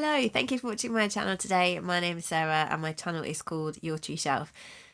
Hello, thank you for watching my channel today. My name is Sarah and my channel is called Your True Shelf.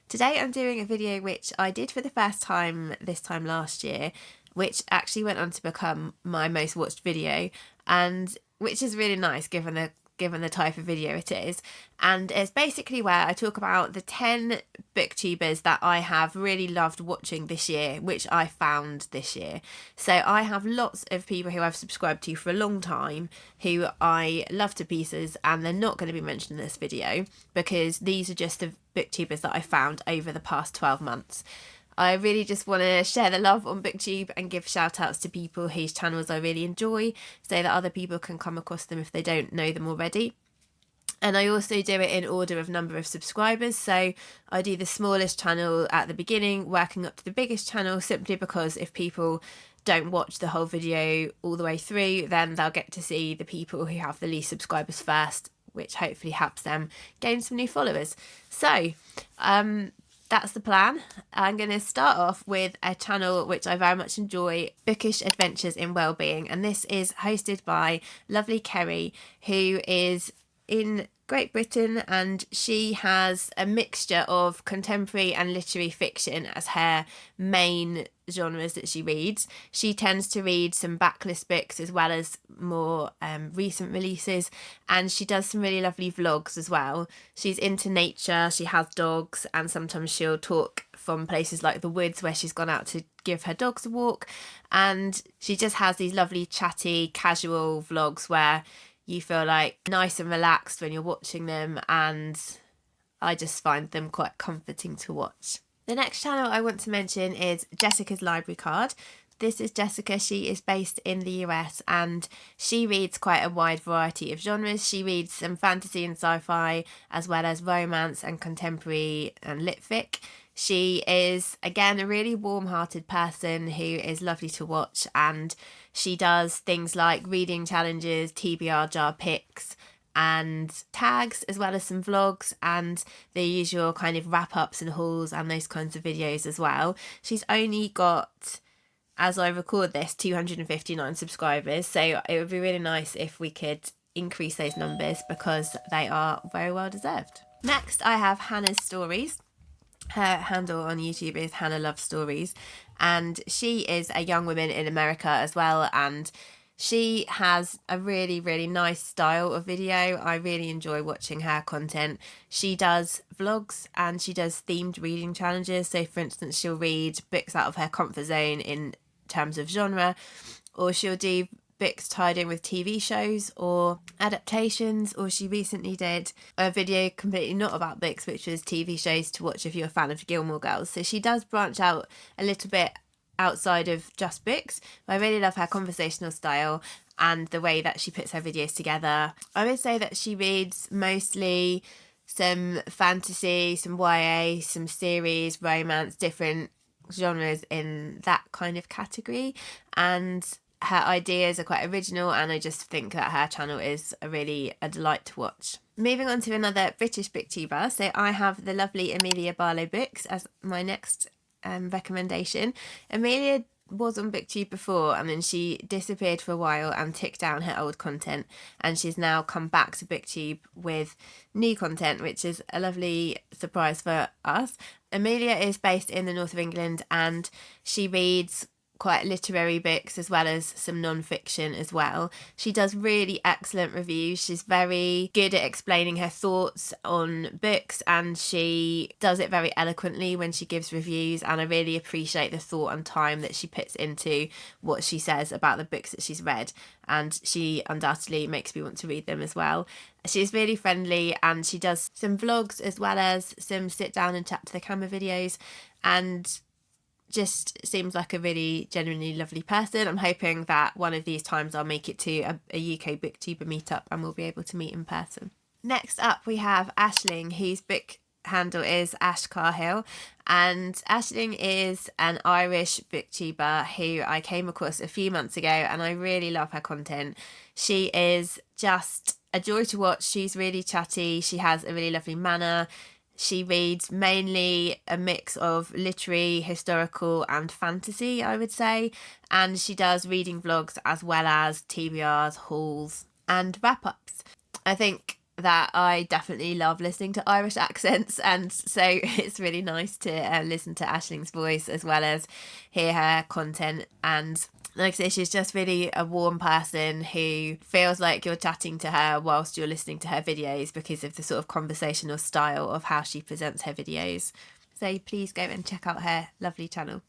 Today I'm doing a video which I did for the first time this time last year, which actually went on to become my most watched video, and which is really nice given the type of video it is. And it's basically where I talk about the 10 booktubers that I have really loved watching this year, which I found this year. So I have lots of people who I've subscribed to for a long time who I love to pieces, and they're not going to be mentioned in this video because these are just the booktubers that I found over the past 12 months. I really just want to share the love on Booktube and give shout outs to people whose channels I really enjoy so that other people can come across them if they don't know them already. And I also do it in order of number of subscribers, so I do the smallest channel at the beginning, working up to the biggest channel, simply because if people don't watch the whole video all the way through, then they'll get to see the people who have the least subscribers first, which hopefully helps them gain some new followers. So, that's the plan. I'm going to start off with a channel which I very much enjoy, Bookish Adventures in Wellbeing, and this is hosted by lovely Krie, who is in Great Britain, and she has a mixture of contemporary and literary fiction as her main genres that she reads. She tends to read some backlist books as well as more recent releases, and she does some really lovely vlogs as well. She's into nature, she has dogs, and sometimes she'll talk from places like the woods where she's gone out to give her dogs a walk, and she just has these lovely chatty casual vlogs where you feel like nice and relaxed when you're watching them, and I just find them quite comforting to watch. The next channel I want to mention is Jessica's Library Card. This is Jessica. She is based in the US and she reads quite a wide variety of genres. She reads some fantasy and sci-fi as well as romance and contemporary and lit fic. She is, again, a really warm-hearted person who is lovely to watch, and she does things like reading challenges, TBR jar picks, and tags, as well as some vlogs and the usual kind of wrap-ups and hauls and those kinds of videos as well. She's only got, as I record this, 259 subscribers, so it would be really nice if we could increase those numbers because they are very well deserved. Next, I have Hannah's Stories. Her handle on YouTube is Hannah Loves Stories, and she is a young woman in America as well, and she has a really, really nice style of video. I really enjoy watching her content. She does vlogs and she does themed reading challenges. So for instance, she'll read books out of her comfort zone in terms of genre, or she'll do books tied in with TV shows or adaptations, or she recently did a video completely not about books, which was TV shows to watch if you're a fan of Gilmore Girls. So she does branch out a little bit outside of just books, but I really love her conversational style and the way that she puts her videos together. I would say that she reads mostly some fantasy, some YA, some series, romance, different genres in that kind of category, and her ideas are quite original, and I just think that her channel is a delight to watch. Moving on to another British booktuber, so I have the lovely Amelia Bow Books as my next recommendation. Amelia was on Booktube before and then she disappeared for a while and took down her old content, and she's now come back to Booktube with new content, which is a lovely surprise for us. Amelia is based in the north of England and she reads quite literary books as well as some non-fiction as well. She does really excellent reviews. She's very good at explaining her thoughts on books, and she does it very eloquently when she gives reviews, and I really appreciate the thought and time that she puts into what she says about the books that she's read, and she undoubtedly makes me want to read them as well. She's really friendly and she does some vlogs as well as some sit down and chat to the camera videos, and just seems like a really genuinely lovely person. I'm hoping that one of these times I'll make it to a UK booktuber meetup and we'll be able to meet in person. Next up we have Ashling, whose book handle is Ash Carhill, and Ashling is an Irish booktuber who I came across a few months ago, and I really love her content. She is just a joy to watch. She's really chatty, she has a really lovely manner. She reads mainly a mix of literary, historical and fantasy, I would say, and she does reading vlogs as well as TBRs, hauls and wrap-ups. I think that I definitely love listening to Irish accents, and so it's really nice to listen to Ashling's voice as well as hear her content. And like I say, she's just really a warm person who feels like you're chatting to her whilst you're listening to her videos because of the sort of conversational style of how she presents her videos. So please go and check out her lovely channel.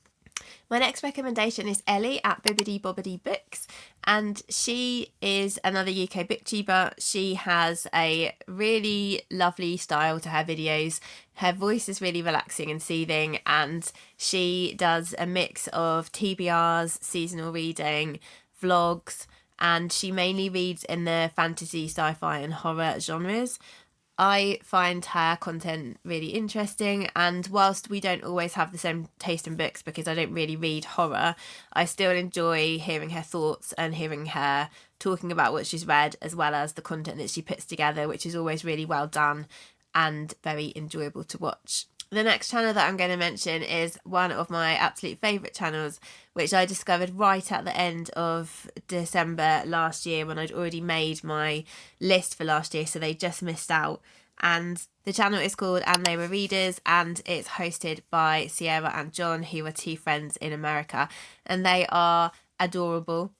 My next recommendation is Ellie at Bibbi Books, and she is another UK booktuber. She has a really lovely style to her videos. Her voice is really relaxing and soothing, and she does a mix of TBRs, seasonal reading, vlogs, and she mainly reads in the fantasy, sci-fi and horror genres. I find her content really interesting, and whilst we don't always have the same taste in books because I don't really read horror, I still enjoy hearing her thoughts and hearing her talking about what she's read, as well as the content that she puts together, which is always really well done and very enjoyable to watch. The next channel that I'm going to mention is one of my absolute favourite channels, which I discovered right at the end of December last year when I'd already made my list for last year, so they just missed out. And the channel is called And They Were Readers, and it's hosted by Sierra and John, who are two friends in America, and they are adorable.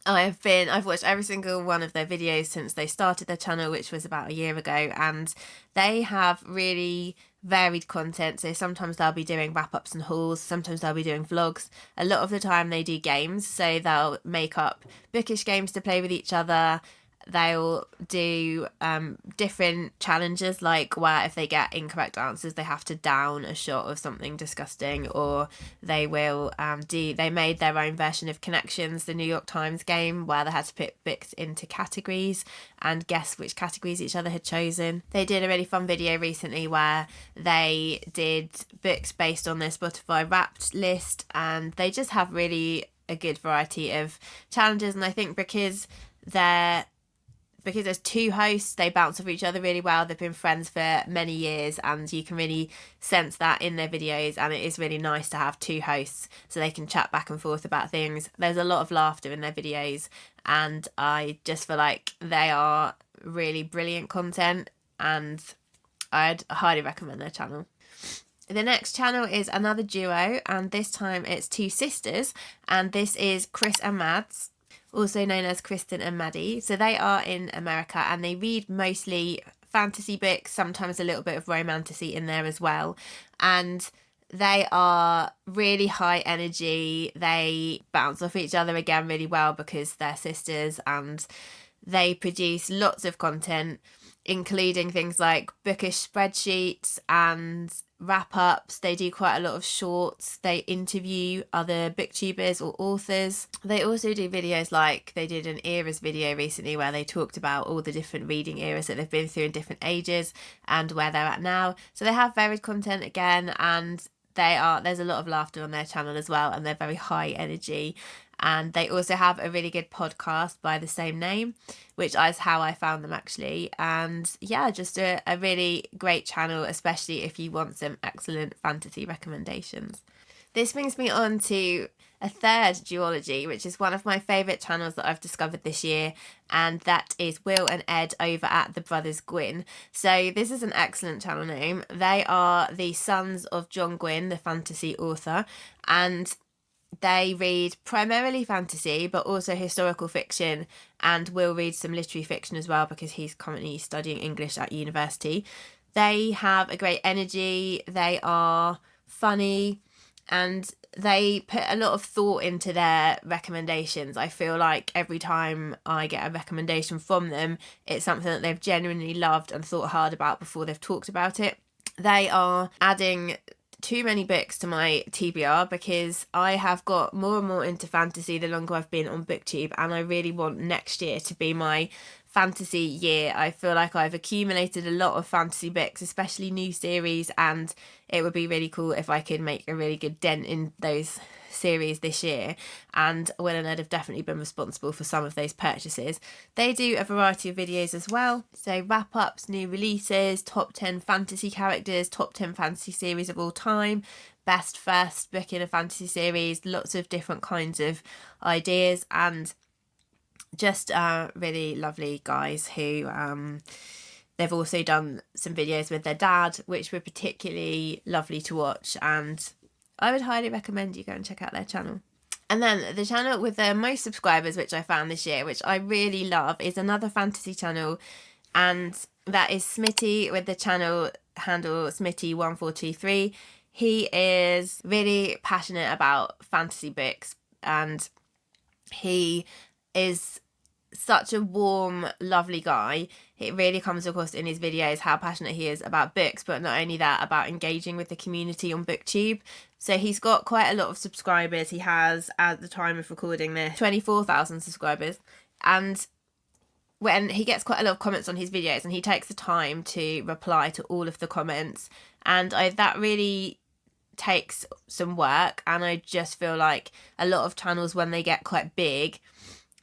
I've watched every single one of their videos since they started their channel, which was about a year ago, and they have really varied content. So sometimes they'll be doing wrap-ups and hauls, sometimes they'll be doing vlogs. A lot of the time they do games, so they'll make up bookish games to play with each other. They'll do different challenges, like where if they get incorrect answers they have to down a shot of something disgusting, or they will they made their own version of Connections, the New York Times game, where they had to put books into categories and guess which categories each other had chosen. They did a really fun video recently where they did books based on their Spotify Wrapped list, and they just have really a good variety of challenges. And I think because there's two hosts, they bounce off each other really well. They've been friends for many years, and you can really sense that in their videos, and it is really nice to have two hosts so they can chat back and forth about things. There's a lot of laughter in their videos, and I just feel like they are really brilliant content, and I'd highly recommend their channel. The next channel is another duo, and this time it's two sisters, and this is Chris and Mads, also known as Kristen and Maddie. So they are in America, and they read mostly fantasy books, sometimes a little bit of romantasy in there as well. And they are really high energy. They bounce off each other again really well because they're sisters, and they produce lots of content, including things like bookish spreadsheets and wrap-ups. They do quite a lot of shorts. They interview other booktubers or authors. They also do videos, like they did an eras video recently where they talked about all the different reading eras that they've been through in different ages and where they're at now. So they have varied content again, and there's a lot of laughter on their channel as well, and they're very high energy. And they also have a really good podcast by the same name, which is how I found them actually. And yeah, just a really great channel, especially if you want some excellent fantasy recommendations. This brings me on to a third duology, which is one of my favourite channels that I've discovered this year, and that is Will and Ed over at the Brothers Gwyn. So this is an excellent channel name. They are the sons of John Gwyn, the fantasy author, and they read primarily fantasy, but also historical fiction, and Will read some literary fiction as well because he's currently studying English at university. They have a great energy, they are funny, and they put a lot of thought into their recommendations. I feel like every time I get a recommendation from them, it's something that they've genuinely loved and thought hard about before they've talked about it. They are adding too many books to my TBR because I have got more and more into fantasy the longer I've been on Booktube, and I really want next year to be my fantasy year. I feel like I've accumulated a lot of fantasy books, especially new series, and it would be really cool if I could make a really good dent in those series this year. And Will and Ed have definitely been responsible for some of those purchases. They do a variety of videos as well, so wrap-ups, new releases, top 10 fantasy characters, top 10 fantasy series of all time, best first book in a fantasy series, lots of different kinds of ideas. And just really lovely guys who they've also done some videos with their dad, which were particularly lovely to watch, and I would highly recommend you go and check out their channel. And then the channel with the most subscribers, which I found this year, which I really love, is another fantasy channel, and that is Smitty with the channel handle Smitty1423. He is really passionate about fantasy books, and he is such a warm, lovely guy. It really comes across in his videos how passionate he is about books, but not only that, about engaging with the community on Booktube. So he's got quite a lot of subscribers. He has, at the time of recording this, 24,000 subscribers, and when he gets quite a lot of comments on his videos, and he takes the time to reply to all of the comments, and that really takes some work. And I just feel like a lot of channels, when they get quite big,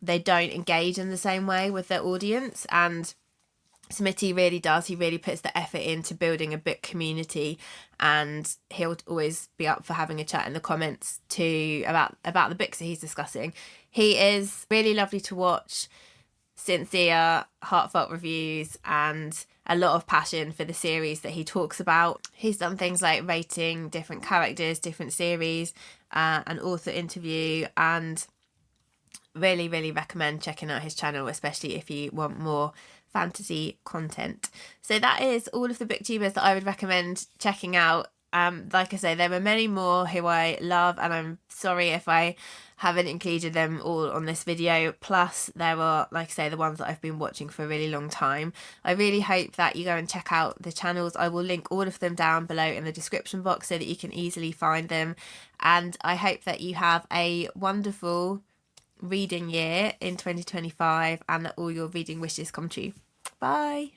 they don't engage in the same way with their audience, and Smitty really does. He really puts the effort into building a book community, and he'll always be up for having a chat in the comments too about the books that he's discussing. He is really lovely to watch, sincere, heartfelt reviews, and a lot of passion for the series that he talks about. He's done things like rating different characters, different series, an author interview, and really, really recommend checking out his channel, especially if you want more fantasy content. So that is all of the booktubers that I would recommend checking out. Like I say, there are many more who I love, and I'm sorry if I haven't included them all on this video. Plus there are, like I say, the ones that I've been watching for a really long time. I really hope that you go and check out the channels. I will link all of them down below in the description box so that you can easily find them, and I hope that you have a wonderful reading year in 2025 and that all your reading wishes come true. Bye.